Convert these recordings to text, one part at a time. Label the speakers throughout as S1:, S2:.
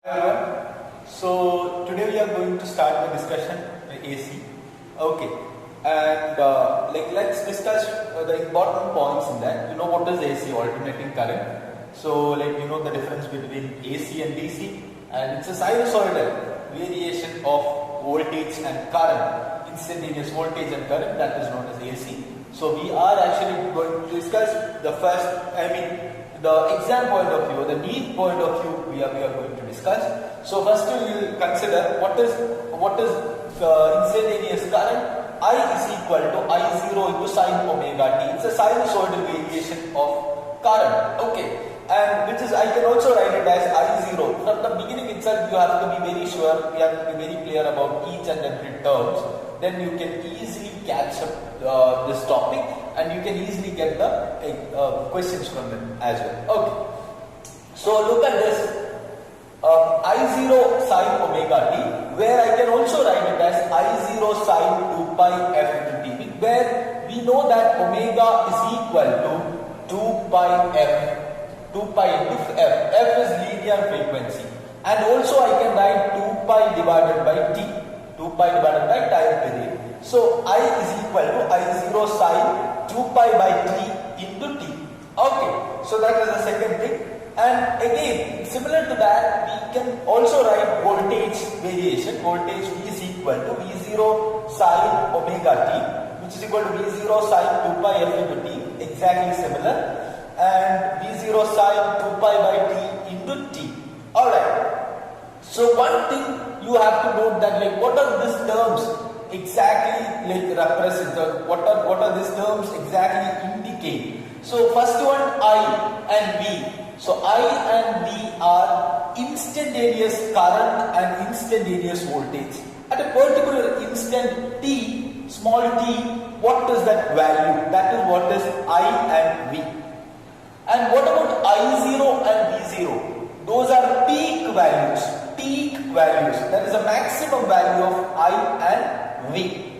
S1: Everyone. So today we are going to start the discussion AC. Okay, and let's discuss the important points in that. You know what is AC, alternating current. So the difference between AC and DC, and it's a sinusoidal variation of voltage and current, instantaneous voltage and current, that is known as AC. So we are actually going to discuss the the exam point of view, the NEET point of view we are going to discuss. So first we will consider what is instantaneous current. I is equal to I0 into sin omega t. It's a sinusoidal variation of current. Okay, and which is, I can also write it as I0. From the beginning itself you have to be very sure, you have to be very clear about each and every terms. Then you can easily catch up this topic, and you can easily get the questions from them as well. Okay, so look at this I0 sin omega t, where I can also write it as I0 sin 2 pi f into t, where we know that omega is equal to 2 pi f, 2 pi into f. F is linear frequency, and also I can write 2 pi divided by t, 2 pi divided by time period. So I is equal to I0 sin 2 pi by t into t. Okay, so that is the second thing. And again, similar to that, we can also write voltage variation. Voltage V is equal to V0 sin omega t, which is equal to V0 sin 2 pi f into t, exactly similar, and V0 sin 2 pi by t into t. Alright, so one thing you have to note that what are these terms exactly represent, or what are these terms exactly indicate. So first one, I and V. So I and V are instantaneous current and instantaneous voltage. At a particular instant t, small t, what is that value? That is what is I and V. And what about I0 and V0? Those are peak values. Peak values. That is the maximum value of I and V.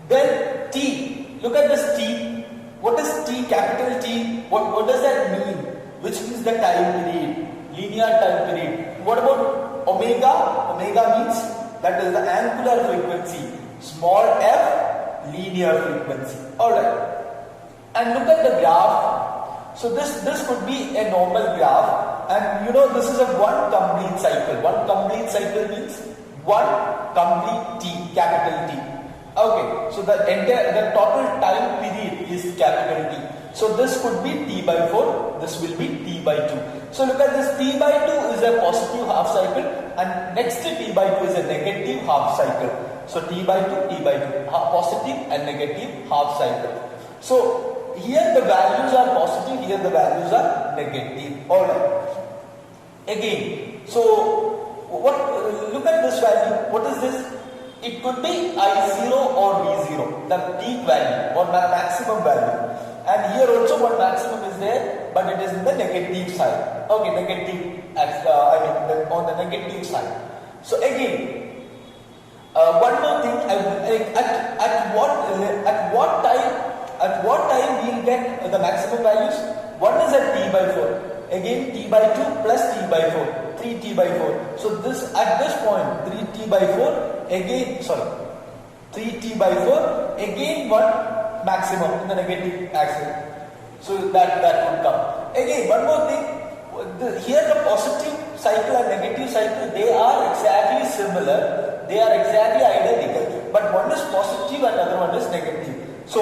S1: Then T. Look at this T. What is T? Capital T. What does that mean? Which means the time period, linear time period. What about omega? Omega means that is the angular frequency. Small f, linear frequency. Alright. And look at the graph. So this could be a normal graph, and this is a one complete cycle. One complete cycle means one complete T, capital T. Okay, so the total time period is capital T. So this could be T by 4, this will be T by 2. So look at this, T by 2 is a positive half cycle, and next to T by 2 is a negative half cycle. So T by 2, T by 2, positive and negative half cycle. So here the values are positive, here the values are negative. Alright. Again, so look at this value. What is this? It could be I0 or V0, the peak value or maximum value. And here also one maximum is there, but it is in the negative side. Okay, negative, on the negative side. So again, one more thing, at what time we will get the maximum values? One is at T by 4. Again T by 2 plus T by 4, 3T by 4. So at this point 3T by 4, again 3T by 4, again one maximum in the negative axis. So that would come. Again one more thing, here the positive cycle and negative cycle, they are exactly similar, they are exactly identical, but one is positive and other one is negative. So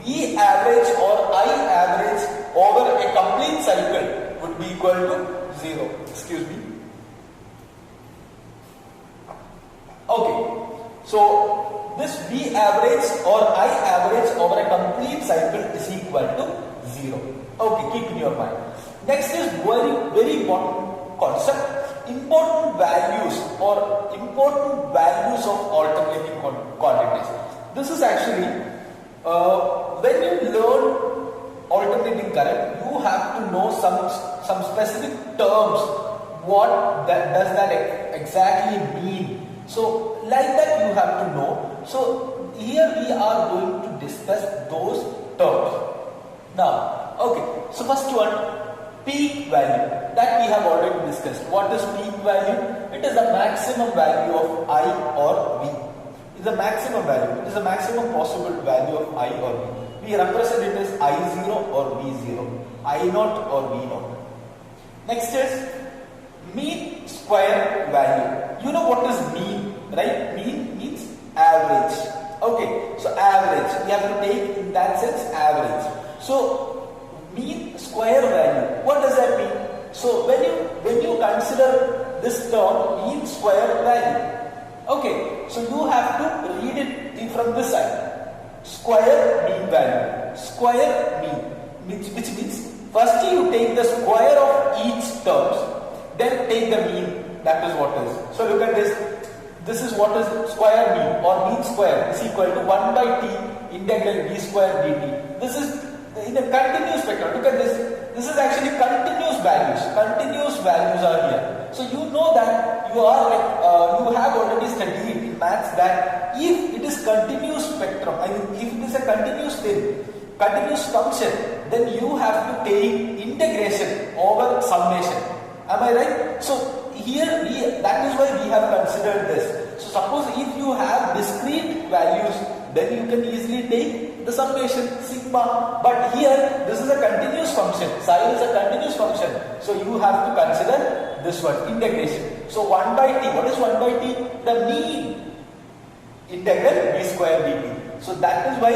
S1: V average or I average over a complete cycle would be equal to 0. Excuse me. Okay, so this V average or I average over a complete cycle is equal to 0. Okay, keep in your mind. Next is very important concept, important values of alternating quantities. This is actually when you learn alternating current, you have to know some specific terms. What does that exactly mean? So like that you have to know. So here we are going to discuss those terms. Now, okay. So first one, peak value that we have already discussed. What is peak value? It is the maximum value of I or V. It is the maximum value. It is the maximum possible value of I or V. We represent it as I0 or V0, I0 or V0. Next is mean square value. You know what is mean, right? Mean means average. Okay, so average. We have to take in that sense average. So mean square value. What does that mean? So when you consider this term mean square value, okay, so you have to read it from this side. Square mean value. Square mean, which means first you take the square of each terms, then take the mean. That is what is. So look at this. This is what is square mean or mean square is equal to 1 by t integral v square dt. This is in a continuous spectrum. Look at this. This is actually continuous values. Continuous values are here. So you know that you have already studied in maths that if it is continuous spectrum, I mean if it is a continuous thing, continuous function, then you have to take integration over summation. Am I right? So here that is why we have considered this. So suppose if you have discrete values, then you can easily take the summation sigma. But here this is a continuous function. Sine is a continuous function. So you have to consider this one, integration. So 1 by t. What is 1 by t? The mean integral v square dt. So that is why.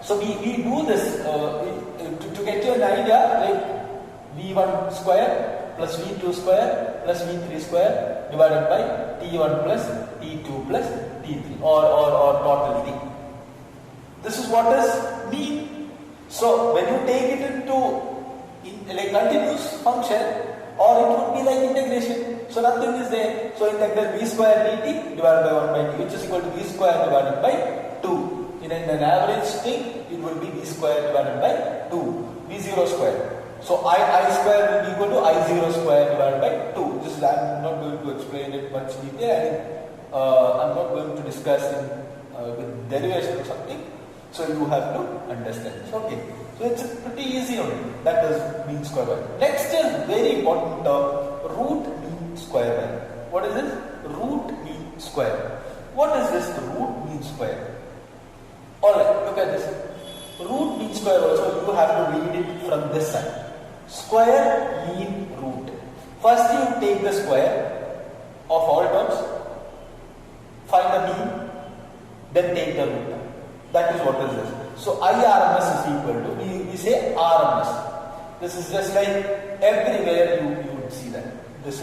S1: So we do this to get you an idea, like v1 square plus v2 square plus v3 square divided by t1 plus t2 plus t3 or total t. This is what is mean. So when you take it into like continuous function, or it would be like integration. So nothing is there. So integral v square dt divided by 1 by t, which is equal to v square divided by 2. In an average thing, it will be v square divided by 2, v0 square. So I square will be equal to I0 square divided by 2. This is, I'm not going to explain it much detail. I'm not going to discuss in with derivation or something. So you have to understand this. Okay. So it's pretty easy only. That is mean square value. Next is very important term, root mean square value. What is this? Root mean square. What is this root mean square? Alright, look at this. Root mean square also you have to read it from this side. Square mean root. First you take the square of all terms, find the mean, then take the root. That is what is this. So IRMS is equal to, we say RMS. This is just like everywhere you would see that. This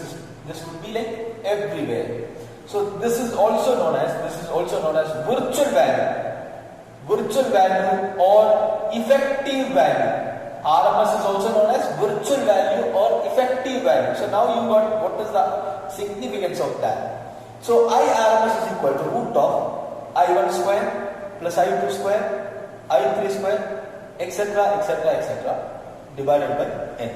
S1: would be like everywhere. So this is also known as virtual value. Virtual value or effective value. RMS is also known as virtual value or effective value. So now you got what is the significance of that. So IRMS is equal to root of I1 square plus I2 square, I3 square, etc. divided by n.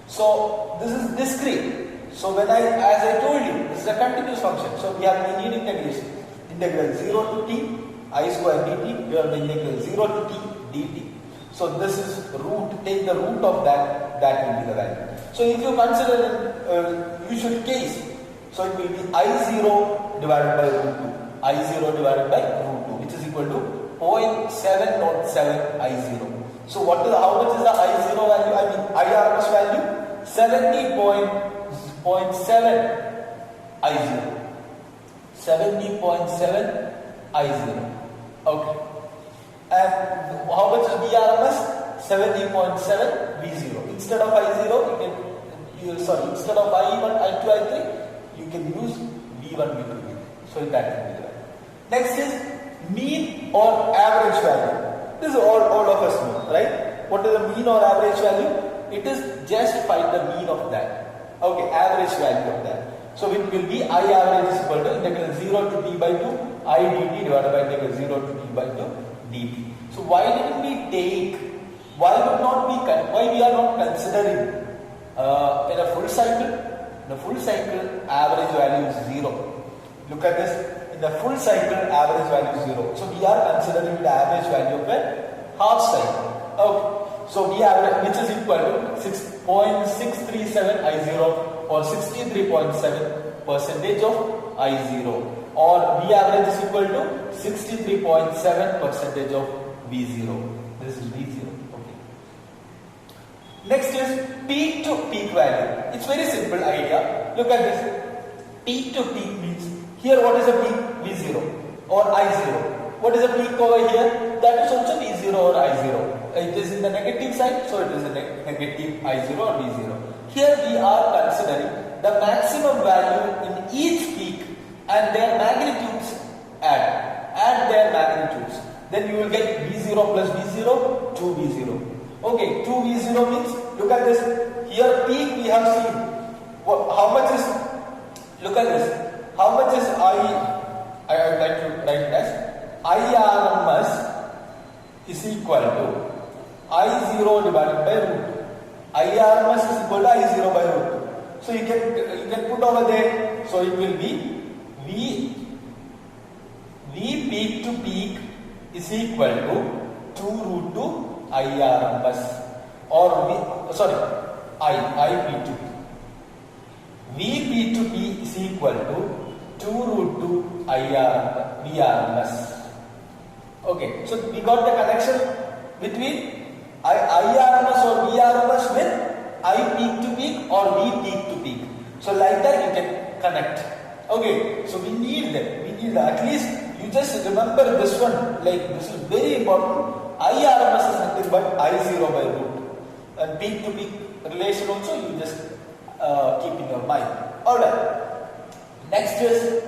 S1: So this is discrete. So when as I told you, this is a continuous function. So we have linear integration. Integral 0 to t I square dt divided by integral 0 to t dt. So this is root, take the root of that will be the value. So if you consider a usual case, so it will be I0 divided by root 2. I0 divided by root 2, which is equal to 0.707 I0. So how much is the I0 value? I mean IRMS value? 70.7 I0. 70.7 I0. Okay. And how much is VRMS? 70.7 V0. Instead of I0, instead of I1, I2, I3, you can use V1, V2, V3. So that will be the value. Next is mean or average value. This is all of us know, right? What is the mean or average value? It is just find the mean of that. Okay, average value of that. So it will be I average is equal to integral 0 to t by 2 I dt divided by integral 0 to t by 2 dt. So why didn't we take? Why we are not considering in a full cycle? In a full cycle, average value is 0. Look at this. In the full cycle, average value is 0. So we are considering the average value of a half cycle. Okay. So we average, which is equal to 6.637 I0 or 63.7 percentage of I0, or V average is equal to 63.7 percentage of V0. This is V0. Okay. Next is peak to peak value. It's very simple idea. Look at this. Peak to peak means here what is a peak? V0 or I0. What is a peak over here? That is also V0 or I0. It is in the negative side, so it is a negative I0 or V0. Here we are considering the maximum value in each peak and their magnitudes add their magnitudes. Then you will get V0 plus V0, 2V0. Okay, 2V0 means, look at this. Here peak we have seen. How much is, look at this. How much is I would like to write it as IRMS is equal to I0 divided by root. IRMS is equal to I0 by root 2. So you can put over there. So it will be V peak to peak is equal to 2 root 2 IRMS, or I peak to peak. V peak to peak is equal to 2 root 2 VRMS. Okay, so we got the connection between IRMS or VRMS with I peak to peak or V peak to peak. So like that you can connect. Okay, so we need that. At least you just remember this one. Like this is very important. IRMS is nothing but I0 by root. And peak to peak relation also you just keep in your mind. Alright. Next is,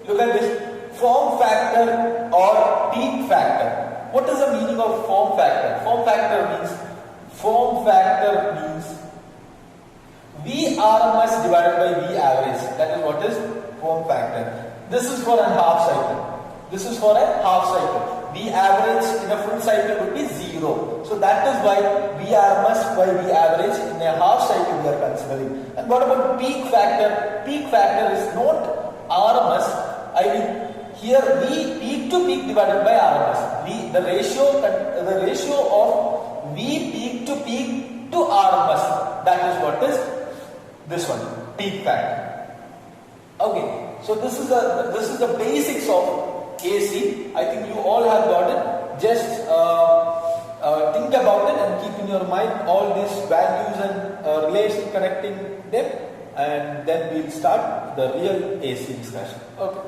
S1: look at this, form factor or peak factor. What is the meaning of form factor? Form factor means VRMS divided by V average. That is what is form factor. This is for a half cycle. V average in a full cycle would be 0. So that is why VRMS by V average in a half cycle we are considering. And what about peak factor? Peak factor is not RMS. I mean here V peak to peak divided by RMS. The ratio of V peak to peak to RMS. That is what is this one, peak factor. Okay, so this is the basics of AC. I think you all have got it. Just think about it and keep in your mind all these values and relation connecting them, and then we'll start the real AC discussion. Okay.